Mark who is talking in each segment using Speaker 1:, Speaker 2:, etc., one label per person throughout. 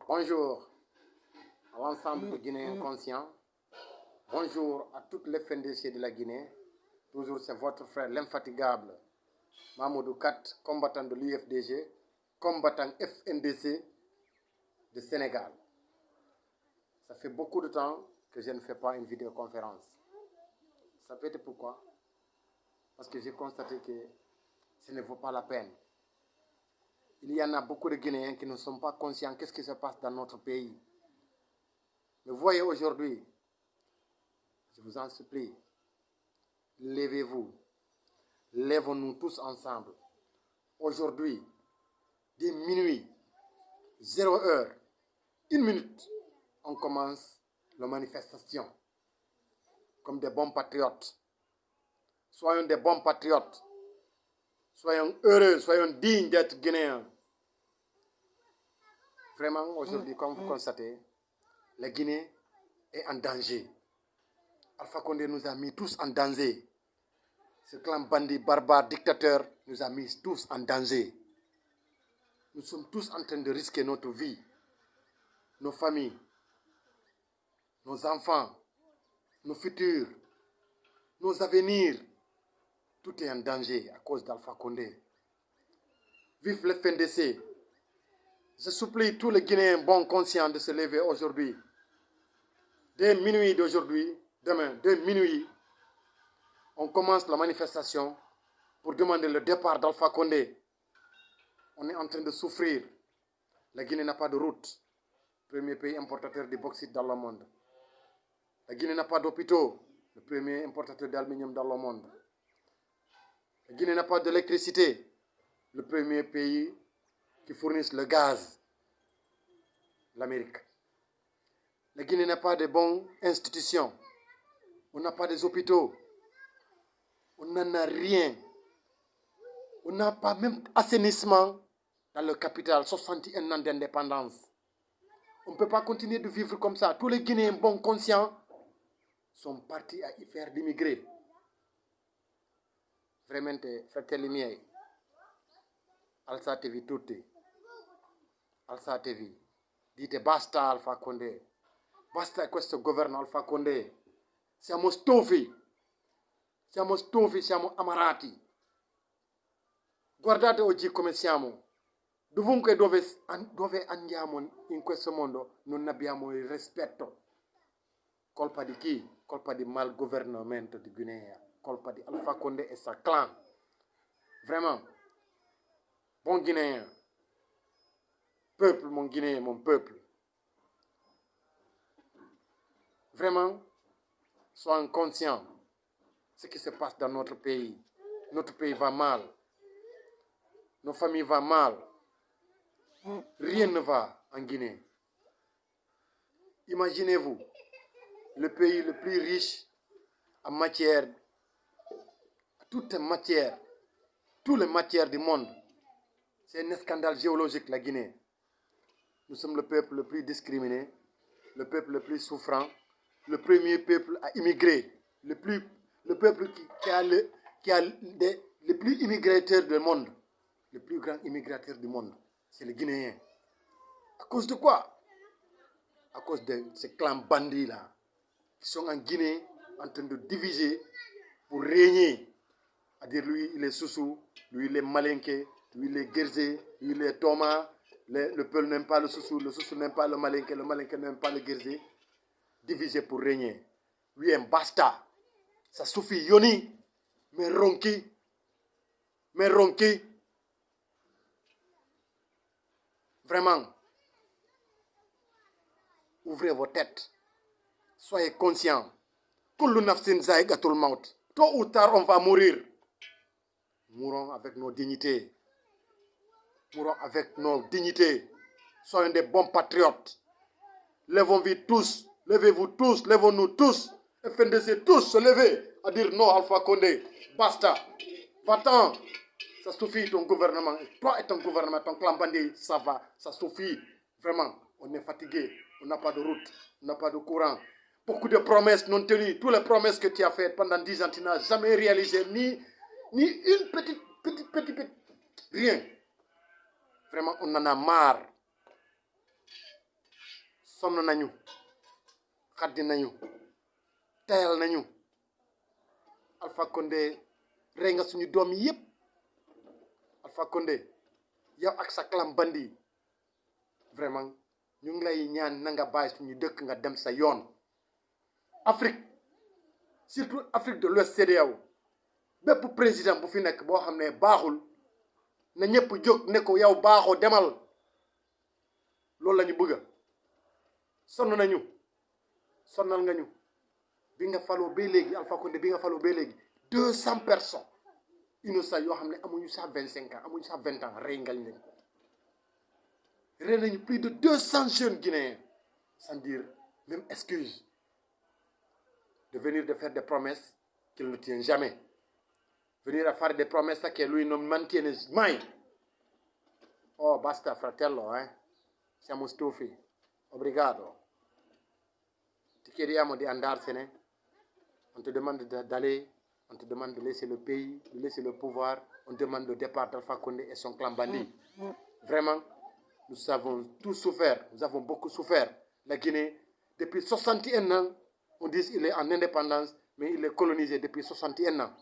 Speaker 1: Bonjour à l'ensemble des Guinéens conscients. Bonjour à toutes les FNDC de la Guinée. Toujours c'est votre frère l'infatigable Mamadou Kat, combattant de l'UFDG, combattant FNDC de Sénégal. Ça fait beaucoup de temps que je ne fais pas une vidéoconférence. Ça peut être pourquoi? Parce que j'ai constaté que ce ne vaut pas la peine. Il y en a beaucoup de Guinéens qui ne sont pas conscients de ce qui se passe dans notre pays. Mais voyez aujourd'hui, je vous en supplie, levez-vous, lèvons-nous tous ensemble. Aujourd'hui, dès minuit, 0 heure, 1 minute, on commence la manifestation comme des bons patriotes. Soyons des bons patriotes. Soyons heureux, soyons dignes d'être Guinéens. Vraiment, aujourd'hui, comme vous constatez, la Guinée est en danger. Alpha Condé nous a mis tous en danger. Ce clan bandit, barbare, dictateur nous a mis tous en danger. Nous sommes tous en train de risquer notre vie, nos familles, nos enfants, nos futurs, nos avenirs. Tout est en danger à cause d'Alpha Condé. Vive le FNDC. Je supplie tous les Guinéens bons conscients de se lever aujourd'hui. Dès minuit d'aujourd'hui, demain, dès minuit, on commence la manifestation pour demander le départ d'Alpha Condé. On est en train de souffrir. La Guinée n'a pas de route. Premier pays importateur de bauxite dans le monde. La Guinée n'a pas d'hôpitaux. Le premier importateur d'aluminium dans le monde. La Guinée n'a pas d'électricité. Le premier pays qui fournit le gaz. L'Amérique. La Guinée n'a pas de bonnes institutions. On n'a pas des hôpitaux. On n'en a rien. On n'a pas même assainissement dans le capital, 61 ans d'indépendance. On ne peut pas continuer de vivre comme ça. Tous les Guinéens bons conscients sont partis à y faire d'immigrer. Vraiment, fratelli miei, alzatevi tutti. Alzatevi. Dite basta Alpha Condé. Basta questo governo Alpha Condé. Siamo stufi. Siamo stufi, siamo amarati. Guardate oggi come siamo. Dovunque dove andiamo in questo mondo non abbiamo il rispetto. Colpa di chi? Colpa di malgovernamento di Guinea. Colpa di Alpha Condé et sa clan. Vraiment. Bon Guinéen. Peuple, mon Guinéen, mon peuple. Vraiment, soyons conscients de ce qui se passe dans notre pays. Notre pays va mal. Nos familles vont mal. Rien ne va en Guinée. Imaginez-vous, le pays le plus riche en matière, toutes les matières du monde. C'est un scandale géologique, la Guinée. Nous sommes le peuple le plus discriminé, le peuple le plus souffrant, le premier peuple à immigrer, le peuple qui a les plus immigrateurs du monde, le plus grand immigrateur du monde, c'est les Guinéens. À cause de quoi? À cause de ces clans bandits-là, qui sont en Guinée en train de diviser pour régner. C'est-à-dire lui, il est Soussou, lui, il est Malinké, lui, il est Guérzé, lui, il est Thomas, le Peul n'aime pas le Soussou n'aime pas le Malinké n'aime pas le Guérzé. Divisé pour régner. Oui, un basta. Ça suffit, Yoni. Mais ronki. Vraiment. Ouvrez vos têtes. Soyez conscients. Kullu nafsin zaïgatul maut. Tôt ou tard, on va mourir. Mourons avec nos dignités. Mourons avec nos dignités. Soyons des bons patriotes. Levons-nous tous. Levez-vous tous. Levons-nous tous. FNDC tous se lever à dire non Alpha Condé. Basta. Va-t'en. Ça suffit ton gouvernement. Toi et ton gouvernement, ton clan bandit, ça va. Ça suffit. Vraiment. On est fatigué. On n'a pas de route. On n'a pas de courant. Beaucoup de promesses non tenues. Toutes les promesses que tu as faites pendant 10 ans, tu n'as jamais réalisé ni une petite. Rien. Vraiment, on en a marre. sonn nañu xaddi nañu tayal nañu Alpha Condé rey nga suñu doom yi yëpp Alpha Condé yow ak sa clan bandi vraiment ñu ngi lay ñaan na nga bàyyi suñu dëkk nga dem sa yoon Afrique surtout Afrique de l'Ouest CEDEAO bépp président bu fi nekk boo xam ne baaxul na ñëpp jóg ne ko yow baaxoo demal loolu la ñu bëgg sonn nañu sonnal nga ñu bi nga faloo ba léegi Alpha Condé bi nga faloo ba léegi 200 personnes innocents yoo xam ne amuñu sax 25 ans amuñu sax 20 ans rey ngañ leen rey nañu plus de 200 jeunes guinéens sans dire même excuse de venir de faire des promesses qu'il ne tient jamais venir a fare des promesses che lui non mantiene mai. Oh, basta fratello, siamo stufi. Obrigado. Ti chiediamo di andarsene. On te demande d'aller, on te demande de laisser le pays, de laisser le pouvoir. On demande le départ d'Alpha Condé et son clan bandit. Vraiment, nous avons tous souffert, nous avons beaucoup souffert. La Guinée, depuis 61 ans, on dit qu'il est en indépendance, mais il est colonisé depuis 61 ans.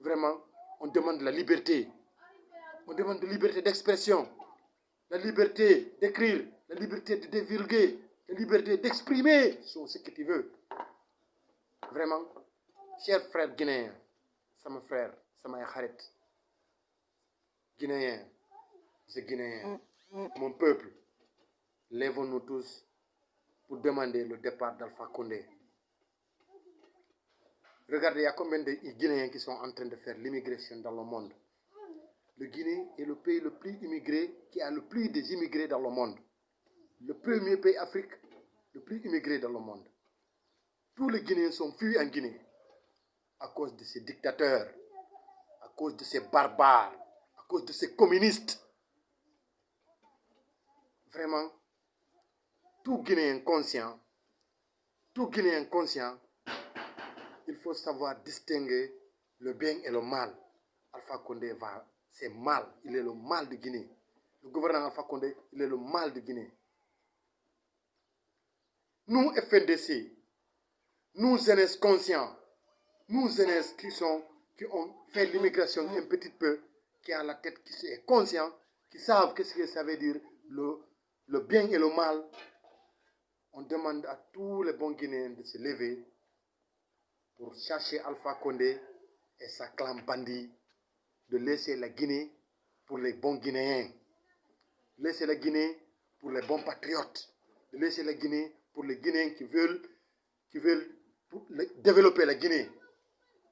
Speaker 1: Vraiment, on demande la liberté. On demande la liberté d'expression, la liberté d'écrire, la liberté de divulguer, la liberté d'exprimer sur ce que tu veux. Vraiment, chers frères guinéens, sama frère, sama xarit, guinéen, c'est guinéen, mon peuple, lèvons-nous tous pour demander le départ d'Alpha Condé. Regardez, il y a combien de Guinéens qui sont en train de faire l'immigration dans le monde. Le Guinée est le pays le plus immigré, qui a le plus d'immigrés dans le monde. Le premier pays Afrique, le plus immigré dans le monde. Tous les Guinéens sont fuis en Guinée à cause de ces dictateurs, à cause de ces barbares, à cause de ces communistes. Vraiment, tout Guinéen conscient, il faut savoir distinguer le bien et le mal. Alpha Condé c'est mal, il est le mal de Guinée. Le gouvernement Alpha Condé, il est le mal de Guinée. Nous, FNDC, nous, jeunesse conscients, nous, jeunesse qui ont fait l'immigration un petit peu, qui a la tête, qui est conscient, qui savent ce que ça veut dire, le bien et le mal, on demande à tous les bons Guinéens de se lever pour chercher Alpha Condé et sa clan bandit, de laisser la Guinée pour les bons Guinéens, laisser la Guinée pour les bons patriotes, de laisser la Guinée pour les Guinéens qui veulent développer la Guinée,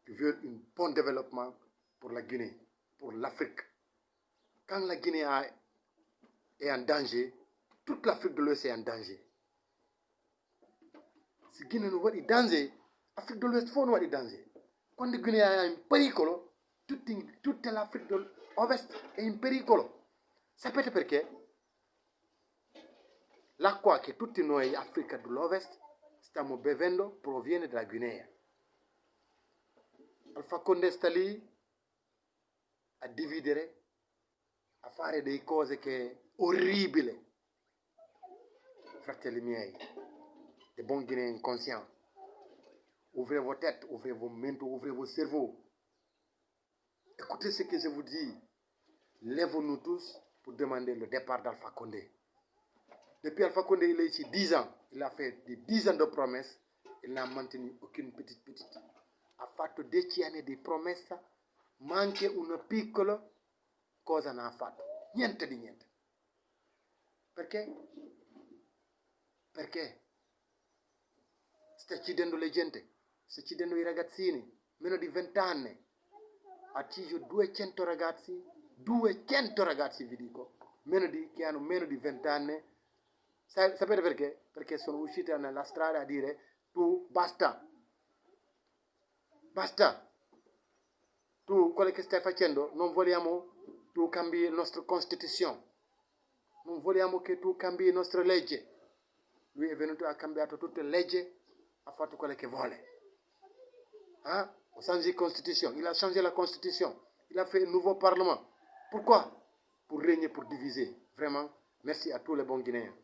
Speaker 1: qui veulent un bon développement pour la Guinée, pour l'Afrique. Quand la Guinée est en danger, toute l'Afrique de l'Ouest est en danger. Si Guinée nous voit en danger, l'Afrique de l'Ouest faut nous voir en danger. Quand la Guinée est en péricolo, toute l'Afrique de l'Ouest è in pericolo. Sapete perché? L'acqua che tutti noi Africa dell'Ovest stiamo bevendo proviene dalla Guinea. Alpha Condé sta lì a dividere, a fare delle cose che orribili. Fratelli miei, des bons Guinéens conscients, ouvrez vos têtes, ouvrez vos mentes, ouvrez vos cerveaux. Écoutez ce que je vous dis. Lèvons-nous tous pour demander le départ d'Alpha Condé. Depuis Alpha Condé, il est ici 10 ans. Il a fait des 10 ans de promesses. Il n'a maintenu aucune petite. Ha fatto 10 anni di promessa, ma anche una piccola cosa non ha fatto. Niente di niente. Perché? Perché? Sta uccidendo le gente, sta uccidendo i ragazzini, meno di 20 anni. Ha ucciso 200 ragazzi vi dico, che hanno meno di 20 anni. Sapete perché? Perché sono usciti nella strada a dire tu basta, tu quello che stai facendo non vogliamo tu cambi la nostra Costituzione, non vogliamo che tu cambi la nostra legge. Lui è venuto, ha cambiato tutte le leggi, ha fatto quello che vuole. Ha changé la Constitution, il a changé la Constitution, il a fait un nouveau Parlement. Pourquoi? Pour régner, pour diviser. Vraiment, merci à tous les bons Guinéens.